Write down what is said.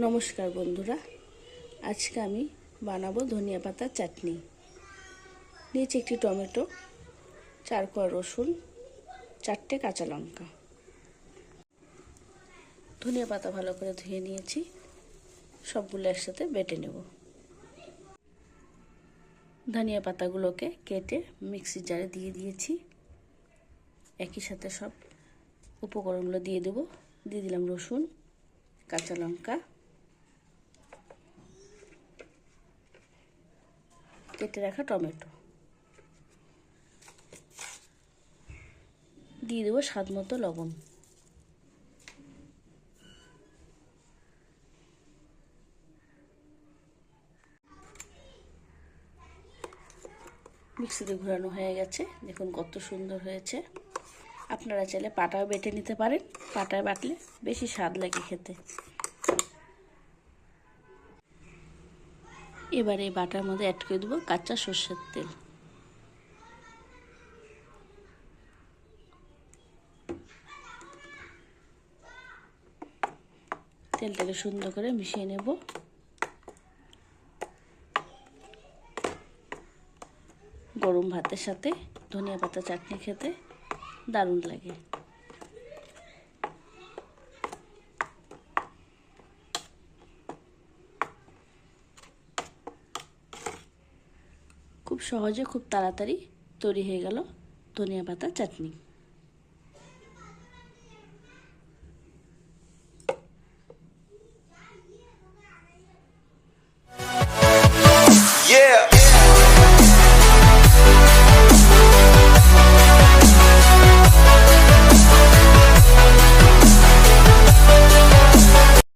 নমস্কার বন্ধুরা, আজকে আমি বানাবো ধনিয়া পাতার চাটনি। নিয়েছি একটি টমেটো, 4 কোয়া রসুন, 4টে কাঁচা লঙ্কা। ধনিয়া পাতা ভালো করে ধুয়ে নিয়েছি, সবগুলো একসাথে বেটে নেব। ধনিয়া পাতাগুলোকে কেটে মিক্সির জারে দিয়ে দিয়েছি। একই সাথে সব উপকরণগুলো দিয়ে দেব। দিয়ে দিলাম রসুন, কাঁচা লঙ্কা, কেটে রাখা টমেটো, দিয়ে দেবো স্বাদ মতো লবণ। মিক্সিতে ঘোরানো হয়ে গেছে, দেখুন কত সুন্দর হয়েছে। আপনারা চাইলে পাটাও বেটে নিতে পারেন, পাটায় বাটলে বেশি স্বাদ লাগে খেতে। এবার এই বাটার মধ্যে অ্যাড করে দেবো কাঁচা সর্ষের তেল। তেলটাকে সুন্দর করে মিশিয়ে নেব। গরম ভাতের সাথে ধনিয়া পাতা চাটনি খেতে দারুণ লাগে। খুব সহজে, খুব তাড়াতাড়ি তৈরি হয়ে গেল ধনিয়া পাতা চাটনি।